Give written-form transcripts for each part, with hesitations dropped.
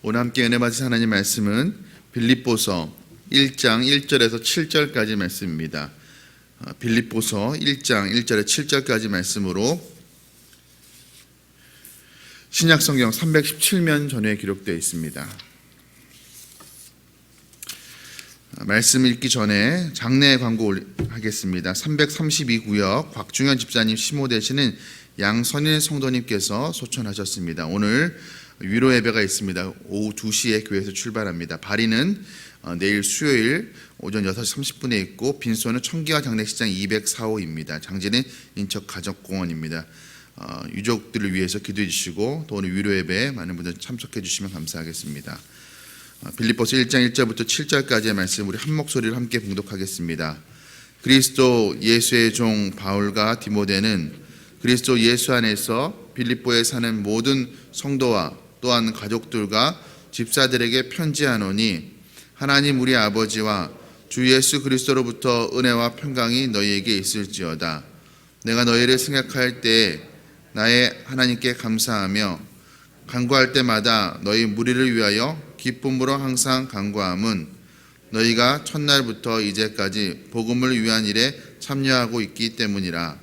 오늘 함께 은혜 받으신 하나님 말씀은 빌립보서 1장 1절에서 7절까지 말씀입니다. 빌립보서 1장 1절에 7절까지 말씀으로 신약성경 317면 전에 기록되어 있습니다. 말씀 읽기 전에 장례 광고 하겠습니다. 332구역 곽중현 집사님 시모 되시는 양선일 성도님께서 소천하셨습니다. 오늘 위로 예배가 있습니다. 오후 2시에 교회에서 출발합니다. 발인은 내일 수요일 오전 6시 30분에 있고 빈소는 청기와 장례식장 204호입니다. 장지는 인척가족공원입니다. 유족들을 위해서 기도해 주시고 또 오늘 위로 예배에 많은 분들 참석해 주시면 감사하겠습니다. 빌립보서 1장 1절부터 7절까지의 말씀 우리 한 목소리를 함께 봉독하겠습니다. 그리스도 예수의 종 바울과 디모데는 그리스도 예수 안에서 빌립보에 사는 모든 성도와 또한 가족들과 집사들에게 편지하노니 하나님 우리 아버지와 주 예수 그리스도로부터 은혜와 평강이 너희에게 있을지어다. 내가 너희를 생각할 때에 나의 하나님께 감사하며 간구할 때마다 너희 무리를 위하여 기쁨으로 항상 간구함은 너희가 첫날부터 이제까지 복음을 위한 일에 참여하고 있기 때문이라.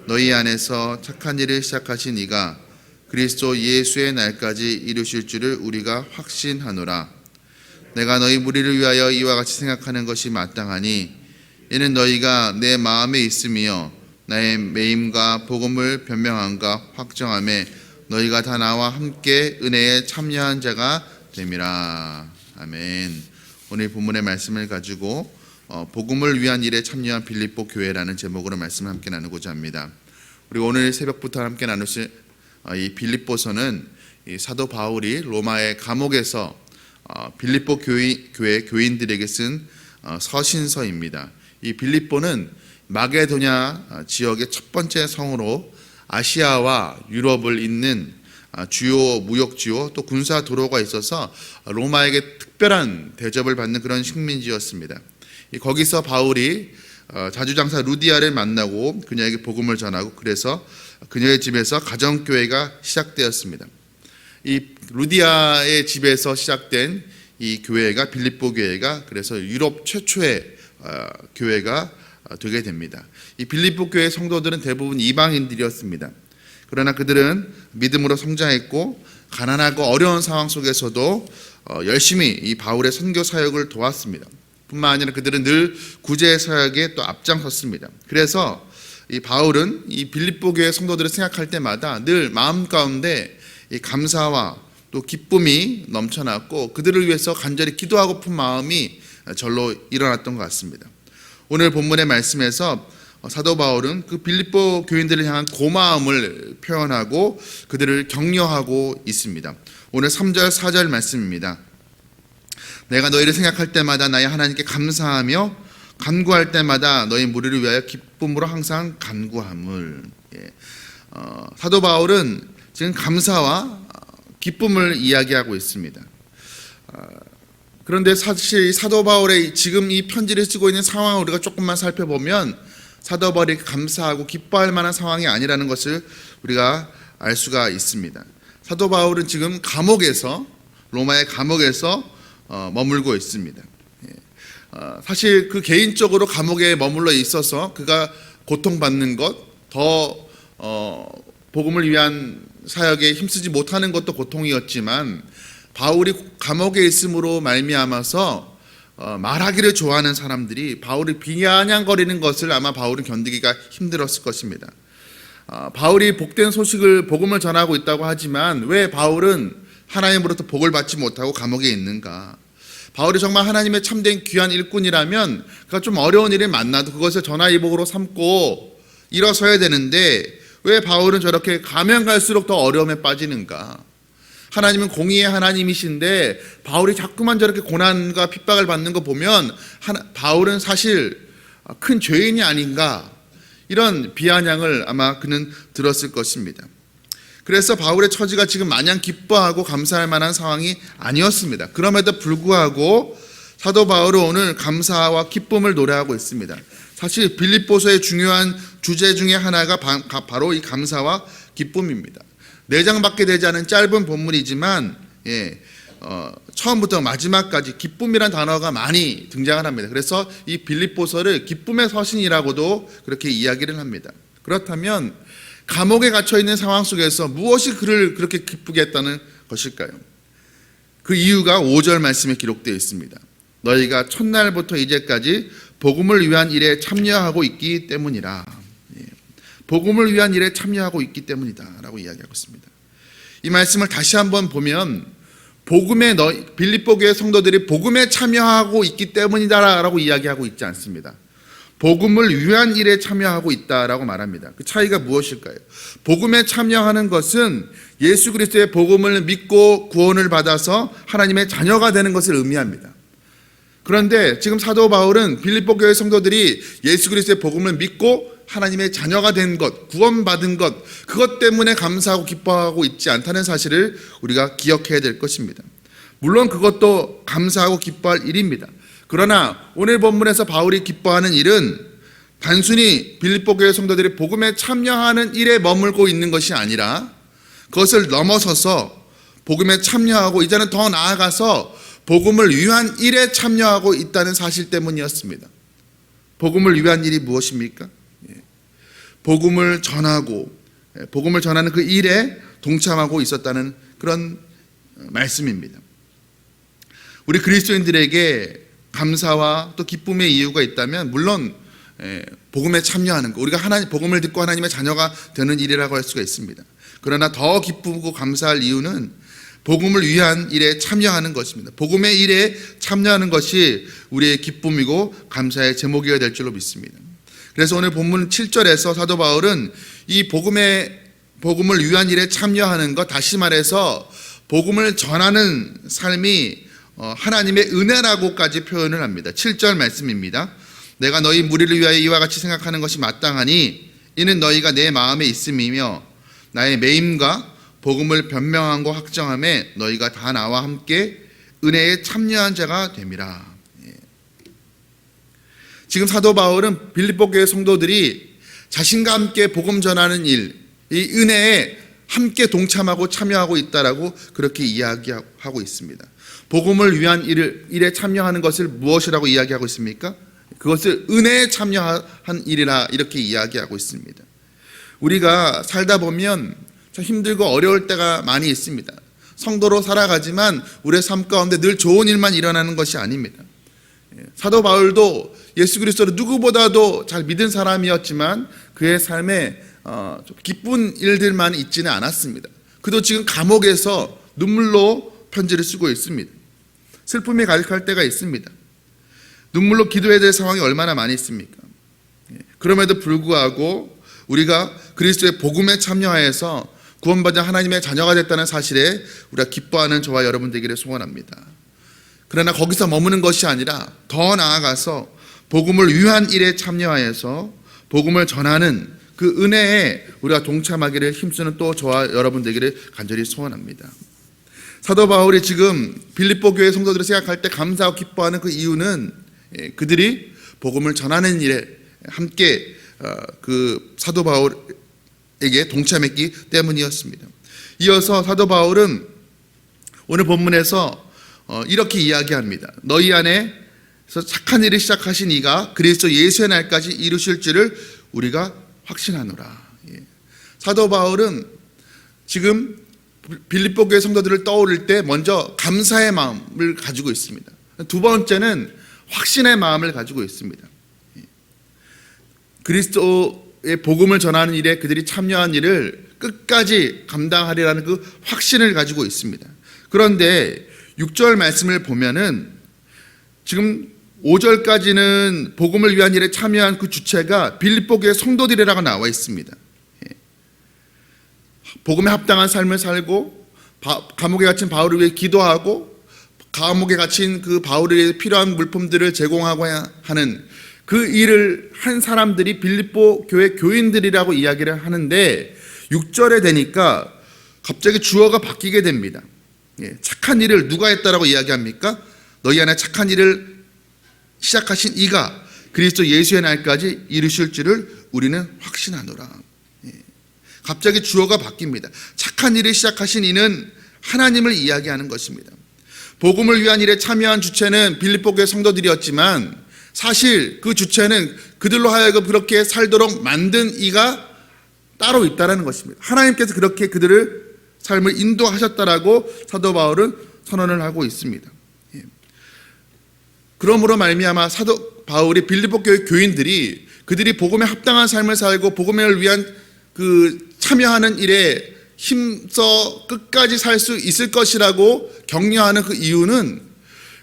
너희 안에서 착한 일을 시작하신 이가 그리스도 예수의 날까지 이루실 줄을 우리가 확신하노라. 내가 너희 무리를 위하여 이와 같이 생각하는 것이 마땅하니 이는 너희가 내 마음에 있으며 나의 매임과 복음을 변명함과 확정함에 너희가 다 나와 함께 은혜에 참여한 자가 됨이라. 아멘. 오늘 본문의 말씀을 가지고 복음을 위한 일에 참여한 빌립보 교회라는 제목으로 말씀을 함께 나누고자 합니다. 우리 오늘 새벽부터 함께 나누실 이 빌립보서는 이 사도 바울이 로마의 감옥에서 빌립보 교회 교인들에게 쓴 서신서입니다. 이 빌립보는 마게도냐 지역의 첫 번째 성으로 아시아와 유럽을 잇는 주요 무역지요 또 군사 도로가 있어서 로마에게 특별한 대접을 받는 그런 식민지였습니다. 거기서 바울이 자주장사 루디아를 만나고 그녀에게 복음을 전하고 그래서 그녀의 집에서 가정교회가 시작되었습니다. 이 루디아의 집에서 시작된 이 교회가 빌립보 교회가 그래서 유럽 최초의 교회가 되게 됩니다. 이 빌립보 교회 성도들은 대부분 이방인들이었습니다. 그러나 그들은 믿음으로 성장했고 가난하고 어려운 상황 속에서도 열심히 이 바울의 선교 사역을 도왔습니다. 뿐만 아니라 그들은 늘 구제 사역에 또 앞장섰습니다. 그래서 이 바울은 이 빌립보 교회 성도들을 생각할 때마다 늘 마음 가운데 이 감사와 또 기쁨이 넘쳐났고 그들을 위해서 간절히 기도하고픈 마음이 절로 일어났던 것 같습니다. 오늘 본문의 말씀에서 사도 바울은 그 빌립보 교인들을 향한 고마움을 표현하고 그들을 격려하고 있습니다. 오늘 3절 4절 말씀입니다. 내가 너희를 생각할 때마다 나의 하나님께 감사하며 간구할 때마다 너희 무리를 위하여 기쁨으로 항상 간구함을. 사도 바울은 지금 감사와 기쁨을 이야기하고 있습니다. 그런데 사실 사도 바울의 지금 이 편지를 쓰고 있는 상황을 우리가 조금만 살펴보면 사도 바울이 감사하고 기뻐할 만한 상황이 아니라는 것을 우리가 알 수가 있습니다. 사도 바울은 지금 감옥에서 로마의 감옥에서 머물고 있습니다. 사실 그 개인적으로 감옥에 머물러 있어서 그가 고통받는 것, 더 복음을 위한 사역에 힘쓰지 못하는 것도 고통이었지만 바울이 감옥에 있음으로 말미암아서 말하기를 좋아하는 사람들이 바울이 비아냥거리는 것을 아마 바울은 견디기가 힘들었을 것입니다. 바울이 복된 소식을 복음을 전하고 있다고 하지만 왜 바울은 하나님으로부터 복을 받지 못하고 감옥에 있는가? 바울이 정말 하나님의 참된 귀한 일꾼이라면 그가 좀 어려운 일을 만나도 그것을 전화위복으로 삼고 일어서야 되는데 왜 바울은 저렇게 가면 갈수록 더 어려움에 빠지는가? 하나님은 공의의 하나님이신데 바울이 자꾸만 저렇게 고난과 핍박을 받는 거 보면 바울은 사실 큰 죄인이 아닌가? 이런 비아냥을 아마 그는 들었을 것입니다. 그래서 바울의 처지가 지금 마냥 기뻐하고 감사할 만한 상황이 아니었습니다. 그럼에도 불구하고 사도 바울은 오늘 감사와 기쁨을 노래하고 있습니다. 사실 빌립보서의 중요한 주제 중에 하나가 바로 이 감사와 기쁨입니다. 4장밖에 되지 않은 짧은 본문이지만 처음부터 마지막까지 기쁨이란 단어가 많이 등장을 합니다. 그래서 이 빌립보서를 기쁨의 서신이라고도 그렇게 이야기를 합니다. 그렇다면 감옥에 갇혀 있는 상황 속에서 무엇이 그를 그렇게 기쁘게 했다는 것일까요? 그 이유가 5절 말씀에 기록되어 있습니다. 너희가 첫날부터 이제까지 복음을 위한 일에 참여하고 있기 때문이라. 복음을 위한 일에 참여하고 있기 때문이다 라고 이야기하고 있습니다. 이 말씀을 다시 한번 보면 빌립보 교회 성도들이 복음에 참여하고 있기 때문이다 라고 이야기하고 있지 않습니다. 복음을 위한 일에 참여하고 있다라고 말합니다. 그 차이가 무엇일까요? 복음에 참여하는 것은 예수 그리스도의 복음을 믿고 구원을 받아서 하나님의 자녀가 되는 것을 의미합니다. 그런데 지금 사도 바울은 빌립보 교회 성도들이 예수 그리스도의 복음을 믿고 하나님의 자녀가 된 것, 구원받은 것, 그것 때문에 감사하고 기뻐하고 있지 않다는 사실을 우리가 기억해야 될 것입니다. 물론 그것도 감사하고 기뻐할 일입니다. 그러나 오늘 본문에서 바울이 기뻐하는 일은 단순히 빌립보 교회 성도들이 복음에 참여하는 일에 머물고 있는 것이 아니라 그것을 넘어서서 복음에 참여하고 이제는 더 나아가서 복음을 위한 일에 참여하고 있다는 사실 때문이었습니다. 복음을 위한 일이 무엇입니까? 복음을 전하고 복음을 전하는 그 일에 동참하고 있었다는 그런 말씀입니다. 우리 그리스도인들에게 감사와 또 기쁨의 이유가 있다면 물론 복음에 참여하는 것, 우리가 복음을 듣고 하나님의 자녀가 되는 일이라고 할 수가 있습니다. 그러나 더 기쁘고 감사할 이유는 복음을 위한 일에 참여하는 것입니다. 복음의 일에 참여하는 것이 우리의 기쁨이고 감사의 제목이어야 될 줄로 믿습니다. 그래서 오늘 본문 7절에서 사도 바울은 이 복음을 위한 일에 참여하는 것, 다시 말해서 복음을 전하는 삶이 하나님의 은혜라고까지 표현을 합니다. 7절 말씀입니다. 내가 너희 무리를 위하여 이와 같이 생각하는 것이 마땅하니 이는 너희가 내 마음에 있음이며 나의 매임과 복음을 변명하고 확정함에 너희가 다 나와 함께 은혜에 참여한 자가 됨이라. 지금 사도 바울은 빌립보 교회 성도들이 자신과 함께 복음 전하는 일, 이 은혜에 함께 동참하고 참여하고 있다라고 그렇게 이야기하고 있습니다. 복음을 위한 일에 참여하는 것을 무엇이라고 이야기하고 있습니까? 그것을 은혜에 참여한 일이라 이렇게 이야기하고 있습니다. 우리가 살다 보면 참 힘들고 어려울 때가 많이 있습니다. 성도로 살아가지만 우리의 삶 가운데 늘 좋은 일만 일어나는 것이 아닙니다. 사도 바울도 예수 그리스도를 누구보다도 잘 믿은 사람이었지만 그의 삶에 기쁜 일들만 있지는 않았습니다. 그도 지금 감옥에서 눈물로 편지를 쓰고 있습니다. 슬픔이 가득할 때가 있습니다. 눈물로 기도해야 될 상황이 얼마나 많이 있습니까? 그럼에도 불구하고 우리가 그리스도의 복음에 참여하여서 구원받은 하나님의 자녀가 됐다는 사실에 우리가 기뻐하는 저와 여러분 되기를 소원합니다. 그러나 거기서 머무는 것이 아니라 더 나아가서 복음을 위한 일에 참여하여서 복음을 전하는 그 은혜에 우리가 동참하기를 힘쓰는 또 저와 여러분 되기를 간절히 소원합니다. 사도 바울이 지금 빌립보 교회 성도들을 생각할 때 감사하고 기뻐하는 그 이유는 그들이 복음을 전하는 일에 함께 그 사도 바울에게 동참했기 때문이었습니다. 이어서 사도 바울은 오늘 본문에서 이렇게 이야기합니다. 너희 안에서 착한 일을 시작하신 이가 그리스도 예수의 날까지 이루실 줄을 우리가 확신하노라. 사도 바울은 지금 빌립보 교회 성도들을 떠오를 때 먼저 감사의 마음을 가지고 있습니다. 두 번째는 확신의 마음을 가지고 있습니다. 그리스도의 복음을 전하는 일에 그들이 참여한 일을 끝까지 감당하리라는 그 확신을 가지고 있습니다. 그런데 6절 말씀을 보면은 지금 5절까지는 복음을 위한 일에 참여한 그 주체가 빌립보 교회 성도들이라고 나와 있습니다. 복음에 합당한 삶을 살고 감옥에 갇힌 바울을 위해 기도하고 감옥에 갇힌 그 바울을 위해 필요한 물품들을 제공하고 하는 그 일을 한 사람들이 빌립보 교회 교인들이라고 이야기를 하는데 6절에 되니까 갑자기 주어가 바뀌게 됩니다. 착한 일을 누가 했다라고 이야기합니까? 너희 안에 착한 일을 시작하신 이가 그리스도 예수의 날까지 이루실 줄을 우리는 확신하노라. 갑자기 주어가 바뀝니다. 착한 일을 시작하신 이는 하나님을 이야기하는 것입니다. 복음을 위한 일에 참여한 주체는 빌립보 교회 성도들이었지만 사실 그 주체는 그들로 하여금 그렇게 살도록 만든 이가 따로 있다는 것입니다. 하나님께서 그렇게 그들을 삶을 인도하셨다라고 사도 바울은 선언을 하고 있습니다. 그러므로 말미암아 사도 바울이 빌립보 교회 교인들이 그들이 복음에 합당한 삶을 살고 복음을 위한 그 참여하는 일에 힘써 끝까지 살 수 있을 것이라고 격려하는 그 이유는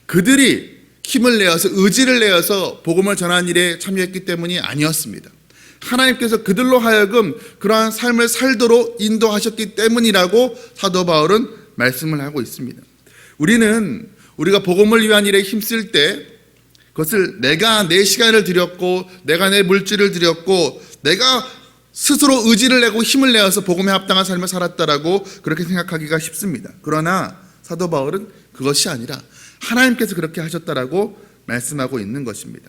그들이 힘을 내어서 의지를 내어서 복음을 전하는 일에 참여했기 때문이 아니었습니다. 하나님께서 그들로 하여금 그러한 삶을 살도록 인도하셨기 때문이라고 사도 바울은 말씀을 하고 있습니다. 우리가 복음을 위한 일에 힘쓸 때 그것을 내가 내 시간을 들였고 내가 내 물질을 들였고 내가 스스로 의지를 내고 힘을 내어서 복음에 합당한 삶을 살았다라고 그렇게 생각하기가 쉽습니다. 그러나 사도 바울은 그것이 아니라 하나님께서 그렇게 하셨다라고 말씀하고 있는 것입니다.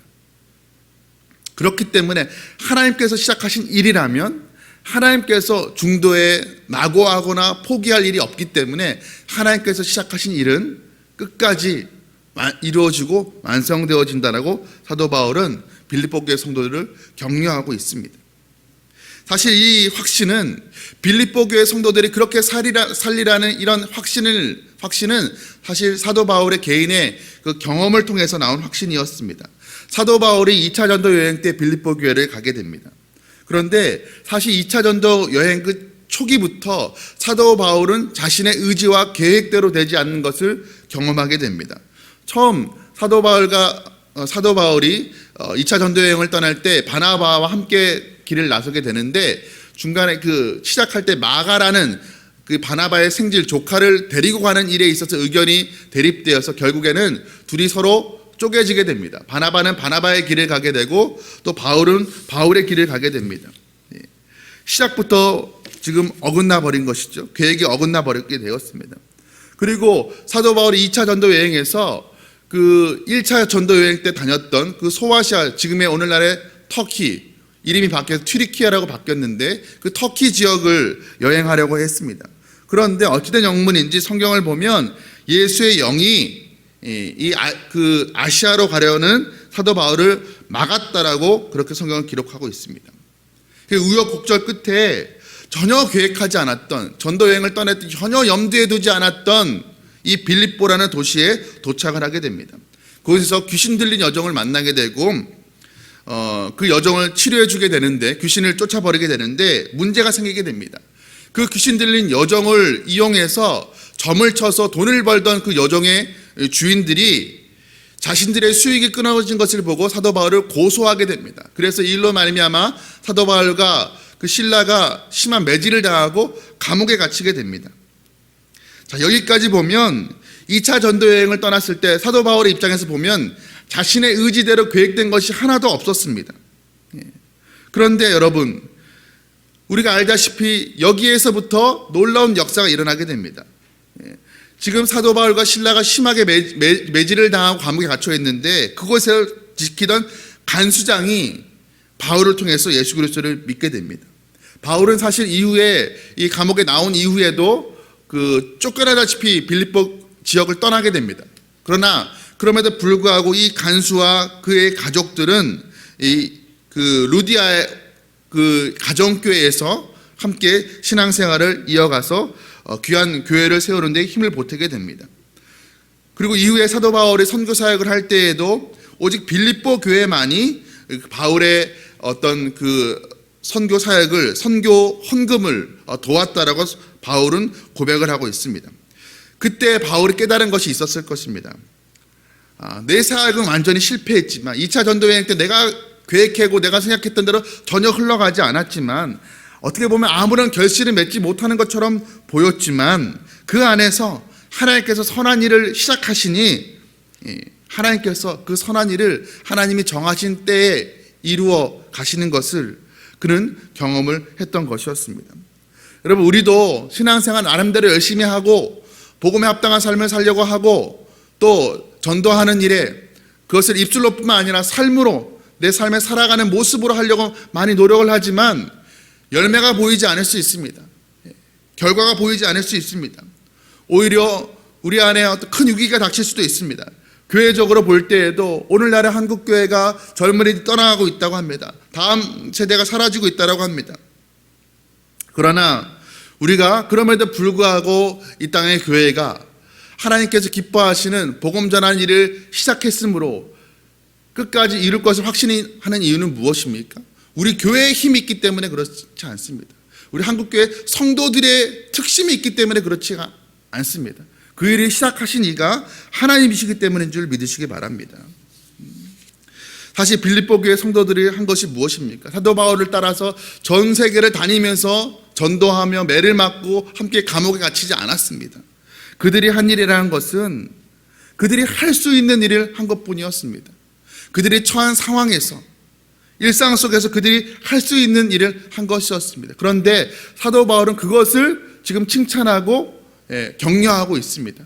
그렇기 때문에 하나님께서 시작하신 일이라면 하나님께서 중도에 낙오하거나 포기할 일이 없기 때문에 하나님께서 시작하신 일은 끝까지 이루어지고 완성되어진다라고 사도 바울은 빌립보 교회 성도들을 격려하고 있습니다. 사실 이 확신은 빌립보 교회 성도들이 그렇게 살리라는 이런 확신은 사실 사도 바울의 개인의 그 경험을 통해서 나온 확신이었습니다. 사도 바울이 2차 전도 여행 때 빌립보 교회를 가게 됩니다. 그런데 사실 2차 전도 여행 그 초기부터 사도 바울은 자신의 의지와 계획대로 되지 않는 것을 경험하게 됩니다. 처음 사도 바울이 2차 전도 여행을 떠날 때 바나바와 함께 길을 나서게 되는데 중간에 그 시작할 때 마가라는 그 바나바의 생질 조카를 데리고 가는 일에 있어서 의견이 대립되어서 결국에는 둘이 서로 쪼개지게 됩니다. 바나바는 바나바의 길을 가게 되고 또 바울은 바울의 길을 가게 됩니다. 시작부터 지금 어긋나 버린 것이죠. 계획이 어긋나 버렸게 되었습니다. 그리고 사도 바울이 2차 전도 여행에서 그 1차 전도 여행 때 다녔던 그 소아시아, 지금의 오늘날의 터키, 이름이 바뀌어서 튀르키아라고 바뀌었는데 그 터키 지역을 여행하려고 했습니다. 그런데 어찌된 영문인지 성경을 보면 예수의 영이 그 아시아로 가려는 사도 바울을 막았다라고 그렇게 성경을 기록하고 있습니다. 우여곡절 끝에 전혀 계획하지 않았던 전도 여행을 떠날 때 전혀 염두에 두지 않았던 이 빌립보라는 도시에 도착을 하게 됩니다. 거기서 귀신 들린 여종을 만나게 되고 그 여종을 치료해 주게 되는데 귀신을 쫓아버리게 되는데 문제가 생기게 됩니다. 그 귀신 들린 여종을 이용해서 점을 쳐서 돈을 벌던 그 여종의 주인들이 자신들의 수익이 끊어진 것을 보고 사도 바울을 고소하게 됩니다. 그래서 이 일로 말미암아 사도 바울과 그 신라가 심한 매질을 당하고 감옥에 갇히게 됩니다. 자, 여기까지 보면 2차 전도 여행을 떠났을 때 사도 바울의 입장에서 보면 자신의 의지대로 계획된 것이 하나도 없었습니다. 그런데 여러분, 우리가 알다시피 여기에서부터 놀라운 역사가 일어나게 됩니다. 지금 사도 바울과 신라가 심하게 매질을 당하고 감옥에 갇혀 있는데 그곳에 지키던 간수장이 바울을 통해서 예수 그리스도를 믿게 됩니다. 바울은 사실 이후에 이 감옥에 나온 이후에도 그 쫓겨나다시피 빌립보 지역을 떠나게 됩니다. 그러나 그럼에도 불구하고 이 간수와 그의 가족들은 그 루디아의 그 가정교회에서 함께 신앙생활을 이어가서 귀한 교회를 세우는 데 힘을 보태게 됩니다. 그리고 이후에 사도 바울이 선교 사역을 할 때에도 오직 빌립보 교회만이 바울의 어떤 그 선교 사역을, 선교 헌금을 도왔다라고 바울은 고백을 하고 있습니다. 그때 바울이 깨달은 것이 있었을 것입니다. 내 사역은 완전히 실패했지만 2차 전도 여행 때 내가 계획하고 내가 생각했던 대로 전혀 흘러가지 않았지만 어떻게 보면 아무런 결실을 맺지 못하는 것처럼 보였지만 그 안에서 하나님께서 선한 일을 시작하시니 하나님께서 그 선한 일을 하나님이 정하신 때에 이루어 가시는 것을 그는 경험을 했던 것이었습니다. 여러분, 우리도 신앙생활 나름대로 열심히 하고 복음에 합당한 삶을 살려고 하고 또 전도하는 일에 그것을 입술로뿐만 아니라 삶으로 내 삶에 살아가는 모습으로 하려고 많이 노력을 하지만 열매가 보이지 않을 수 있습니다. 결과가 보이지 않을 수 있습니다. 오히려 우리 안에 어떤 큰 위기가 닥칠 수도 있습니다. 교회적으로 볼 때에도 오늘날의 한국교회가 젊은이들이 떠나가고 있다고 합니다. 다음 세대가 사라지고 있다고 합니다. 그러나 우리가 그럼에도 불구하고 이 땅의 교회가 하나님께서 기뻐하시는 복음 전하는 일을 시작했으므로 끝까지 이룰 것을 확신하는 이유는 무엇입니까? 우리 교회에 힘이 있기 때문에 그렇지 않습니다. 우리 한국교회 성도들의 특심이 있기 때문에 그렇지 않습니다. 그 일을 시작하신 이가 하나님이시기 때문인 줄 믿으시기 바랍니다. 사실 빌립보 교회 성도들이 한 것이 무엇입니까? 사도 바울을 따라서 전 세계를 다니면서 전도하며 매를 맞고 함께 감옥에 갇히지 않았습니다. 그들이 한 일이라는 것은 그들이 할 수 있는 일을 한 것뿐이었습니다. 그들이 처한 상황에서 일상 속에서 그들이 할 수 있는 일을 한 것이었습니다. 그런데 사도 바울은 그것을 지금 칭찬하고 격려하고 있습니다.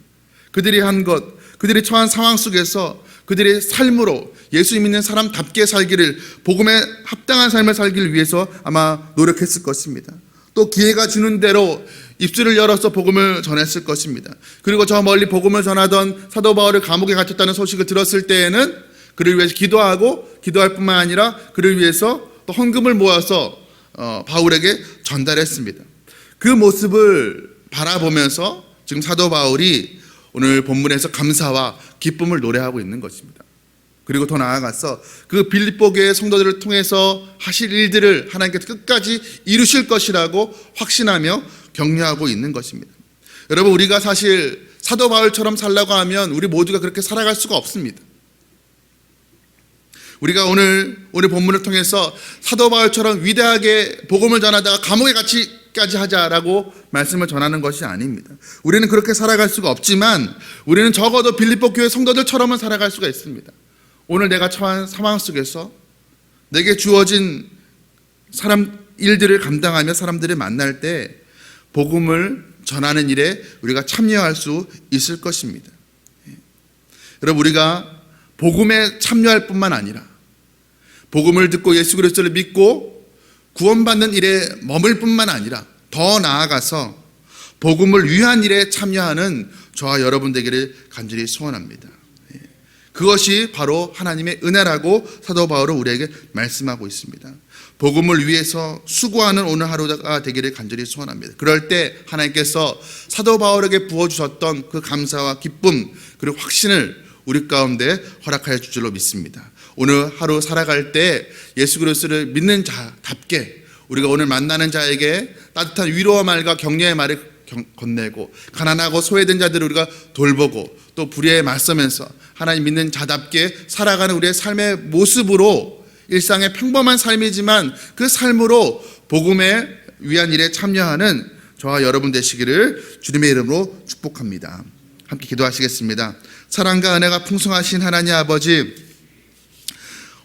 그들이 한 것, 그들이 처한 상황 속에서 그들의 삶으로 예수 믿는 사람답게 살기를, 복음에 합당한 삶을 살기를 위해서 아마 노력했을 것입니다. 또 기회가 주는 대로 입술을 열어서 복음을 전했을 것입니다. 그리고 저 멀리 복음을 전하던 사도 바울을 감옥에 갇혔다는 소식을 들었을 때에는 그를 위해서 기도할 뿐만 아니라 그를 위해서 또 헌금을 모아서 바울에게 전달했습니다. 그 모습을 바라보면서 지금 사도 바울이 오늘 본문에서 감사와 기쁨을 노래하고 있는 것입니다. 그리고 더 나아가서 그 빌립보 교회 성도들을 통해서 하실 일들을 하나님께서 끝까지 이루실 것이라고 확신하며 격려하고 있는 것입니다. 여러분, 우리가 사실 사도 바울처럼 살라고 하면 우리 모두가 그렇게 살아갈 수가 없습니다. 우리가 오늘 본문을 통해서 사도 바울처럼 위대하게 복음을 전하다가 감옥에 갇히까지 하자라고 말씀을 전하는 것이 아닙니다. 우리는 그렇게 살아갈 수가 없지만 우리는 적어도 빌립보 교회 성도들처럼은 살아갈 수가 있습니다. 오늘 내가 처한 상황 속에서 내게 주어진 일들을 감당하며 사람들을 만날 때 복음을 전하는 일에 우리가 참여할 수 있을 것입니다. 여러분, 우리가 복음에 참여할 뿐만 아니라 복음을 듣고 예수 그리스도를 믿고 구원받는 일에 머물 뿐만 아니라 더 나아가서 복음을 위한 일에 참여하는 저와 여러분 되기를 간절히 소원합니다. 그것이 바로 하나님의 은혜라고 사도 바울은 우리에게 말씀하고 있습니다. 복음을 위해서 수고하는 오늘 하루가 되기를 간절히 소원합니다. 그럴 때 하나님께서 사도 바울에게 부어주셨던 그 감사와 기쁨 그리고 확신을 우리 가운데 허락하여 줄 줄로 믿습니다. 오늘 하루 살아갈 때 예수 그리스도를 믿는 자답게 우리가 오늘 만나는 자에게 따뜻한 위로와 말과 격려의 말을 건네고 가난하고 소외된 자들을 우리가 돌보고 또 불의에 맞서면서 하나님 믿는 자답게 살아가는 우리의 삶의 모습으로 일상의 평범한 삶이지만 그 삶으로 복음에 위한 일에 참여하는 저와 여러분 되시기를 주님의 이름으로 축복합니다. 함께 기도하시겠습니다. 사랑과 은혜가 풍성하신 하나님 아버지,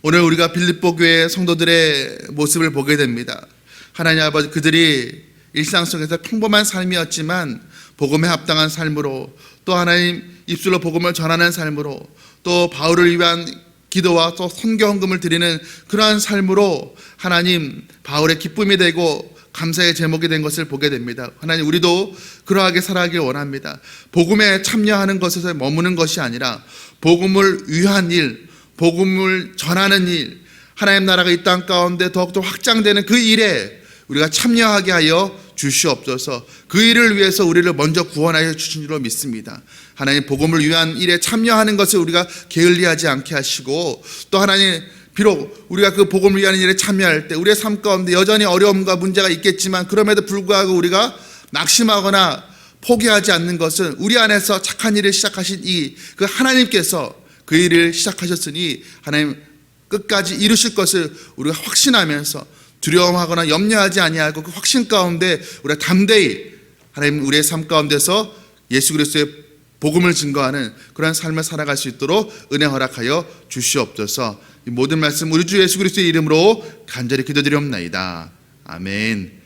오늘 우리가 빌립보 교회 성도들의 모습을 보게 됩니다. 하나님 아버지, 그들이 일상 속에서 평범한 삶이었지만 복음에 합당한 삶으로 또 하나님 입술로 복음을 전하는 삶으로 또 바울을 위한 기도와 또 선교 헌금을 드리는 그러한 삶으로 하나님 바울의 기쁨이 되고 감사의 제목이 된 것을 보게 됩니다. 하나님, 우리도 그러하게 살아가길 원합니다. 복음에 참여하는 것에서 머무는 것이 아니라 복음을 위한 일, 복음을 전하는 일, 하나님 나라가 이 땅 가운데 더욱더 확장되는 그 일에 우리가 참여하게 하여 주시옵소서. 그 일을 위해서 우리를 먼저 구원하여 주신 줄로 믿습니다. 하나님, 복음을 위한 일에 참여하는 것을 우리가 게을리하지 않게 하시고 또 하나님, 비록 우리가 그 복음을 위한 일에 참여할 때 우리의 삶 가운데 여전히 어려움과 문제가 있겠지만 그럼에도 불구하고 우리가 낙심하거나 포기하지 않는 것은 우리 안에서 착한 일을 시작하신 그 하나님께서 그 일을 시작하셨으니 하나님 끝까지 이루실 것을 우리가 확신하면서 두려움하거나 염려하지 아니하고 그 확신 가운데 우리가 담대히 하나님 우리의 삶 가운데서 예수 그리스도의 복음을 증거하는 그러한 삶을 살아갈 수 있도록 은혜 허락하여 주시옵소서. 이 모든 말씀 우리 주 예수 그리스도의 이름으로 간절히 기도드리옵나이다. 아멘.